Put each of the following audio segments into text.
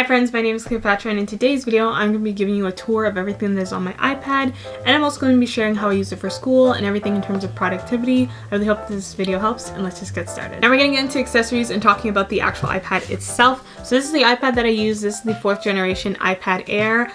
Hi friends, my name is Cleopatra, and in today's video I'm going to be giving you a tour of everything that is on my iPad, and I'm also going to be sharing how I use it for school and everything in terms of productivity. I really hope this video helps, and let's just get started. Now we're going to get into accessories and talking about the actual iPad itself. So this is the iPad that I use. This is the 4th generation iPad Air.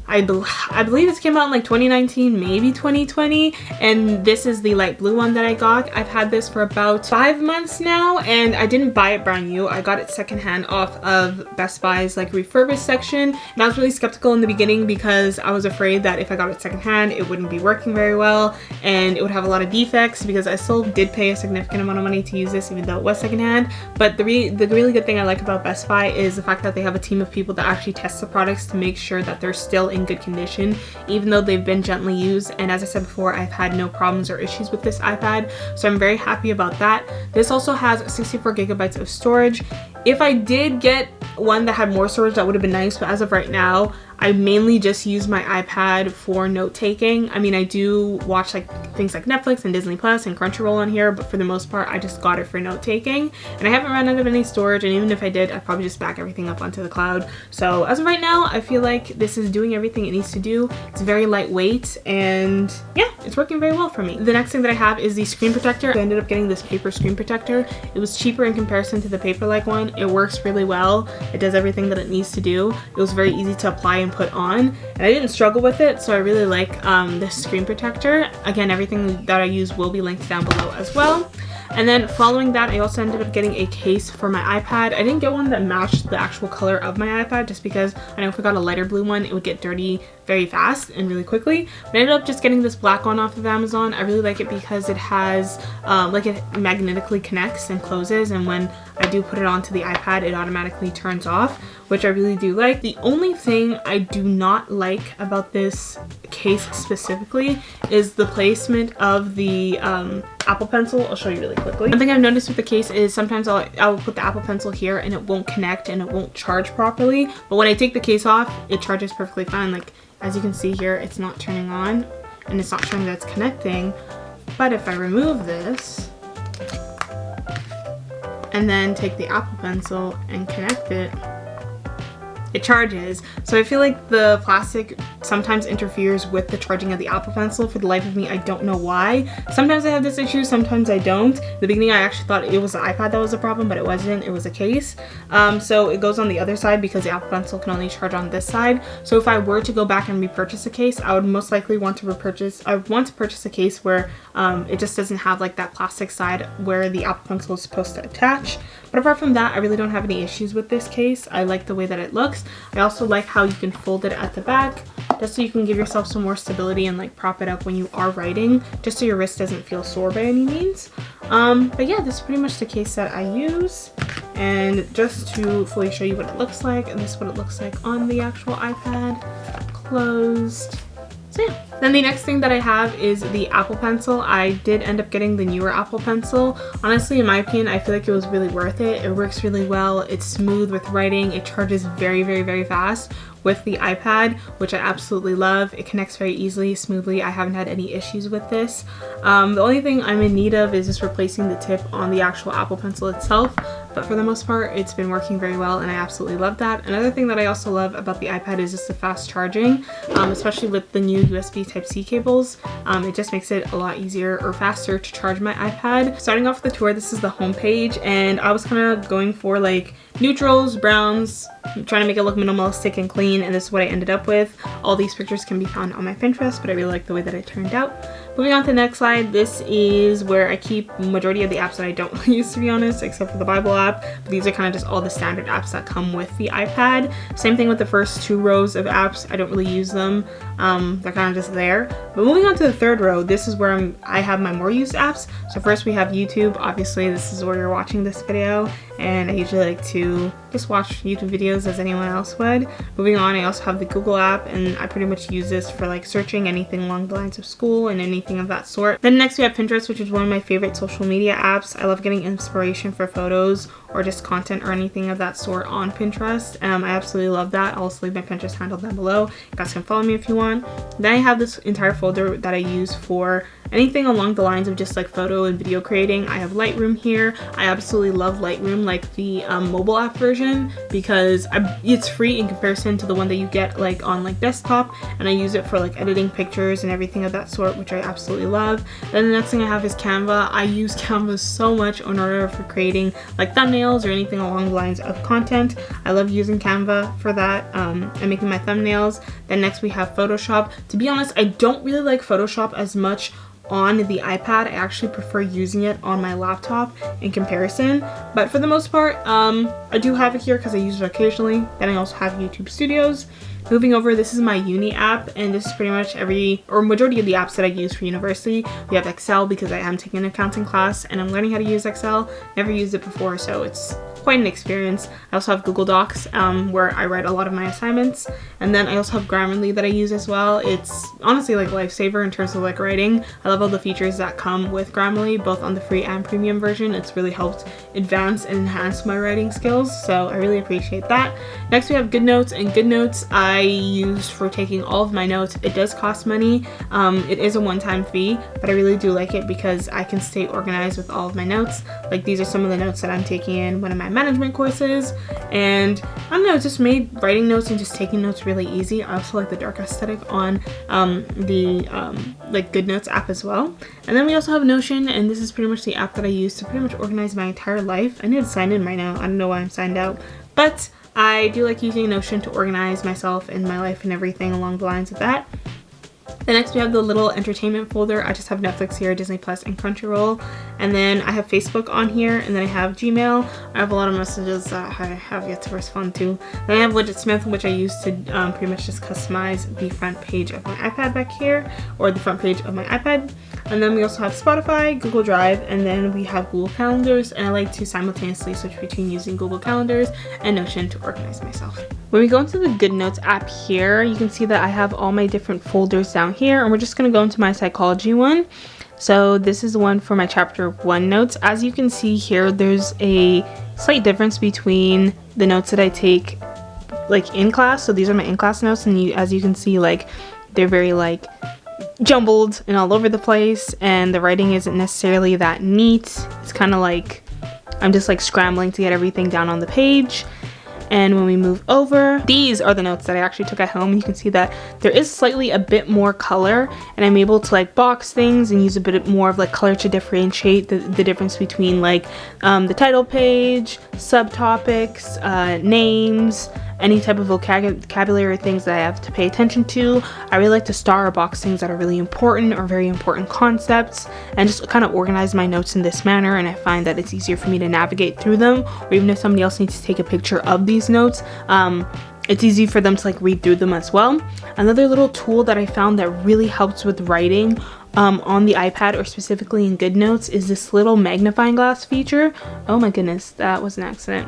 I believe this came out in like 2019, maybe 2020, and this is the light blue one that I got. I've had this for about 5 months now, and I didn't buy it brand new. I got it secondhand off of Best Buy's like refurbished section, and I was really skeptical in the beginning because I was afraid that if I got it secondhand it wouldn't be working very well and it would have a lot of defects, because I still did pay a significant amount of money to use this even though it was secondhand. But the really good thing I like about Best Buy is the fact that they have a team of people that actually test the products to make sure that they're still in good condition even though they've been gently used. And as I said before, I've had no problems or issues with this iPad, so I'm very happy about that. This also has 64 gigabytes of storage. If I did get one that had more storage, that would have been nice, but as of right now I mainly just use my iPad for note taking. I mean, I do watch like things like Netflix and Disney Plus and Crunchyroll on here, but for the most part I just got it for note taking, and I haven't run out of any storage, and even if I did, I'd probably just back everything up onto the cloud. So as of right now I feel like this is doing everything it needs to do. It's very lightweight, and yeah, it's working very well for me. The next thing that I have is the screen protector. I ended up getting this paper screen protector. It was cheaper in comparison to the paper-like one. It works really well. It does everything that it needs to do. It was very easy to apply and put on, and I didn't struggle with it, so I really like this screen protector. Again, everything that I use will be linked down below as well. And then following that, I also ended up getting a case for my iPad. I didn't get one that matched the actual color of my iPad just because I know if I got a lighter blue one it would get dirty very fast and really quickly, but I ended up just getting this black one off of Amazon. I really like it because it has like, it magnetically connects and closes, and when I do put it onto the iPad it automatically turns off, which I really do like. The only thing I do not like about this case specifically is the placement of the Apple Pencil. I'll show you really quickly. One thing I've noticed with the case is sometimes I'll put the Apple Pencil here and it won't connect and it won't charge properly, but when I take the case off it charges perfectly fine. Like, as you can see here, it's not turning on and it's not showing that it's connecting. But if I remove this and then take the Apple Pencil and connect it, it charges. So I feel like the plastic sometimes interferes with the charging of the Apple Pencil. For the life of me, I don't know why. Sometimes I have this issue, sometimes I don't. In the beginning I actually thought it was the iPad that was the problem, but it wasn't. It was a case. So it goes on the other side because the Apple Pencil can only charge on this side. So if I were to go back and repurchase a case, I would most likely want to purchase a case where it just doesn't have like that plastic side where the Apple Pencil is supposed to attach. But apart from that, I really don't have any issues with this case. I like the way that it looks. I also like how you can fold it at the back, just so you can give yourself some more stability and like prop it up when you are writing, just so your wrist doesn't feel sore by any means. But yeah, this is pretty much the case that I use. And just to fully show you what it looks like, and this is what it looks like on the actual iPad, closed. So yeah. Then the next thing that I have is the Apple Pencil. I did end up getting the newer Apple Pencil. Honestly, in my opinion, I feel like it was really worth it. It works really well. It's smooth with writing. It charges very, very, very fast with the iPad, which I absolutely love. It connects very easily, smoothly. I haven't had any issues with this. The only thing I'm in need of is just replacing the tip on the actual Apple Pencil itself, but for the most part it's been working very well and I absolutely love that. Another thing that I also love about the iPad is just the fast charging, especially with the new USB Type-C cables. It just makes it a lot easier or faster to charge my iPad. Starting off the tour, this is the home page, and I was kind of going for like neutrals, browns, trying to make it look minimalistic and clean, and this is what I ended up with. All these pictures can be found on my Pinterest, but I really like the way that it turned out. Moving on to the next slide, this is where I keep majority of the apps that I don't use, to be honest, except for the Bible app. But these are kind of just all the standard apps that come with the iPad. Same thing with the first 2 rows of apps. I don't really use them. They're kind of just there. But moving on to the 3rd row, this is where I have my more used apps. So first we have YouTube. Obviously this is where you're watching this video, and I usually like to just watch YouTube videos as anyone else would. Moving on, I also have the Google app, and I pretty much use this for like searching anything along the lines of school and anything of that sort. Then next we have Pinterest, which is one of my favorite social media apps. I love getting inspiration for photos or just content or anything of that sort on Pinterest. I absolutely love that. I'll also leave my Pinterest handle down below. You guys can follow me if you want. Then I have this entire folder that I use for anything along the lines of just like photo and video creating. I have Lightroom here. I absolutely love Lightroom, like the mobile app version. version because it's free in comparison to the one that you get like on like desktop, and I use it for like editing pictures and everything of that sort, which I absolutely love. Then the next thing I have is Canva. I use Canva so much in order for creating like thumbnails or anything along the lines of content. I love using Canva for that and making my thumbnails. Then next we have Photoshop. To be honest, I don't really like Photoshop as much on the iPad. I actually prefer using it on my laptop in comparison, but for the most part I do have it here because I use it occasionally. Then I also have YouTube Studios. Moving over, this is my uni app, and this is pretty much majority of the apps that I use for university. We have Excel because I am taking an accounting class and I'm learning how to use Excel. Never used it before, so it's quite an experience. I also have Google Docs where I write a lot of my assignments, and then I also have Grammarly that I use as well. It's honestly like a lifesaver in terms of like writing. I love all the features that come with Grammarly, both on the free and premium version. It's really helped advance and enhance my writing skills, so I really appreciate that. Next we have GoodNotes, and GoodNotes I use for taking all of my notes. It does cost money. It is a one-time fee, but I really do like it because I can stay organized with all of my notes. Like these are some of the notes that I'm taking in one of my management courses, and I don't know, it just made writing notes and just taking notes really easy. I also like the dark aesthetic on the like GoodNotes app as well. And then we also have Notion, and this is pretty much the app that I use to pretty much organize my entire life. I need to sign in right now. I don't know why I'm signed out, but I do like using Notion to organize myself and my life and everything along the lines of that. Then next we have the little entertainment folder. I just have Netflix here, Disney Plus, and Crunchyroll. And then I have Facebook on here, and then I have Gmail. I have a lot of messages that I have yet to respond to. Then I have Widgetsmith, which I use to pretty much just customize the front page of my iPad back here, or the front page of my iPad. And then we also have Spotify, Google Drive, and then we have Google Calendars, and I like to simultaneously switch between using Google Calendars and Notion to organize myself. When we go into the GoodNotes app here, you can see that I have all my different folders down here, and we're just going to go into my psychology one. So this is the one for my chapter 1 notes. As you can see here, there's a slight difference between the notes that I take like in class. So these are my in-class notes, and as you can see, like they're very like jumbled and all over the place, and the writing isn't necessarily that neat. It's kind of like I'm just like scrambling to get everything down on the page. And when we move over, these are the notes that I actually took at home. You can see that there is slightly a bit more color, and I'm able to like box things and use a bit more of like color to differentiate the difference between like the title page, subtopics, names, any type of vocabulary things that I have to pay attention to. I really like to star or box things that are really important or very important concepts, and just kind of organize my notes in this manner, and I find that it's easier for me to navigate through them, or even if somebody else needs to take a picture of these notes, it's easy for them to like read through them as well. Another little tool that I found that really helps with writing on the iPad, or specifically in GoodNotes, is this little magnifying glass feature. Oh my goodness, that was an accident.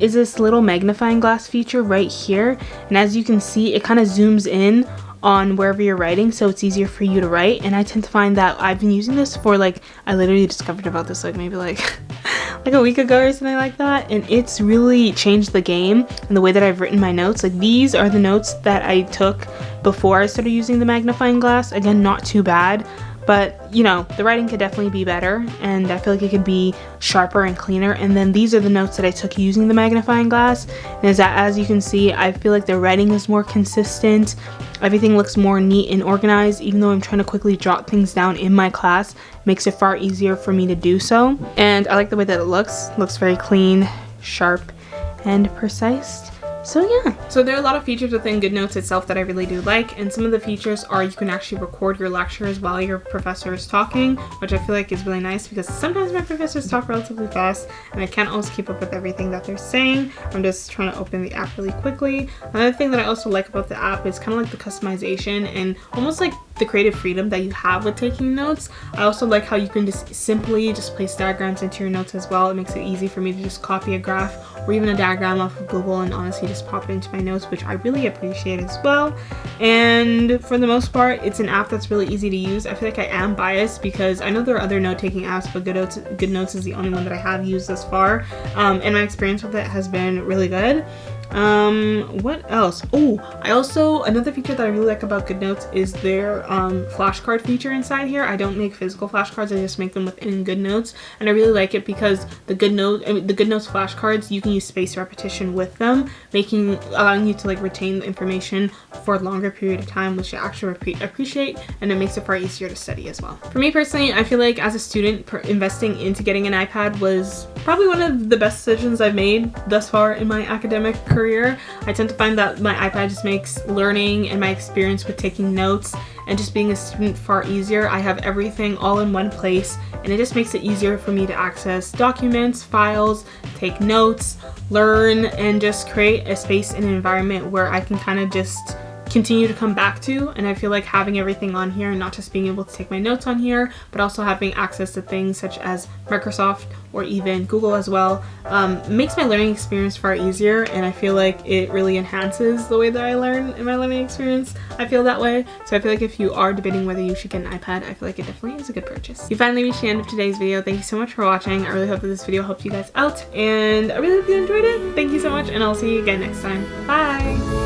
Is this little magnifying glass feature right here, and as you can see, it kind of zooms in on wherever you're writing, so it's easier for you to write. And I tend to find that I've been using this for like, I literally discovered about this like maybe like like a week ago or something like that, and it's really changed the game and the way that I've written my notes. Like these are the notes that I took before I started using the magnifying glass. Again, not too bad, but you know, the writing could definitely be better, and I feel like it could be sharper and cleaner. And then these are the notes that I took using the magnifying glass, and as you can see, I feel like the writing is more consistent. Everything looks more neat and organized. Even though I'm trying to quickly jot things down in my class, it makes it far easier for me to do so. And I like the way that it looks very clean, sharp, and precise. So yeah, so there are a lot of features within GoodNotes itself that I really do like, and some of the features are you can actually record your lectures while your professor is talking, which I feel like is really nice because sometimes my professors talk relatively fast and I can't always keep up with everything that they're saying. I'm just trying to open the app really quickly. Another thing that I also like about the app is kind of like the customization and almost like the creative freedom that you have with taking notes. I also like how you can just simply just place diagrams into your notes as well. It makes it easy for me to just copy a graph or even a diagram off of Google and honestly just pop it into my notes, which I really appreciate as well. And for the most part, it's an app that's really easy to use. I feel like I am biased because I know there are other note-taking apps, but GoodNotes is the only one that I have used thus far, and my experience with it has been really good. What else? Oh, another feature that I really like about GoodNotes is their flashcard feature inside here. I don't make physical flashcards, I just make them within GoodNotes, and I really like it because the GoodNotes flashcards, you can use spaced repetition with them, allowing you to like retain the information for a longer period of time, which I actually appreciate, and it makes it far easier to study as well. For me personally, I feel like as a student, investing into getting an iPad was probably one of the best decisions I've made thus far in my academic career. I tend to find that my iPad just makes learning and my experience with taking notes and just being a student far easier. I have everything all in one place, and it just makes it easier for me to access documents, files, take notes, learn, and just create a space and an environment where I can kind of just continue to come back to. And I feel like having everything on here, not just being able to take my notes on here, but also having access to things such as Microsoft or even Google as well, makes my learning experience far easier, and I feel like it really enhances the way that I learn in my learning experience. I feel that way. So I feel like if you are debating whether you should get an iPad, I feel like it definitely is a good purchase. You finally reached the end of today's video. Thank you so much for watching. I really hope that this video helped you guys out, and I really hope you enjoyed it. Thank you so much, and I'll see you again next time. Bye!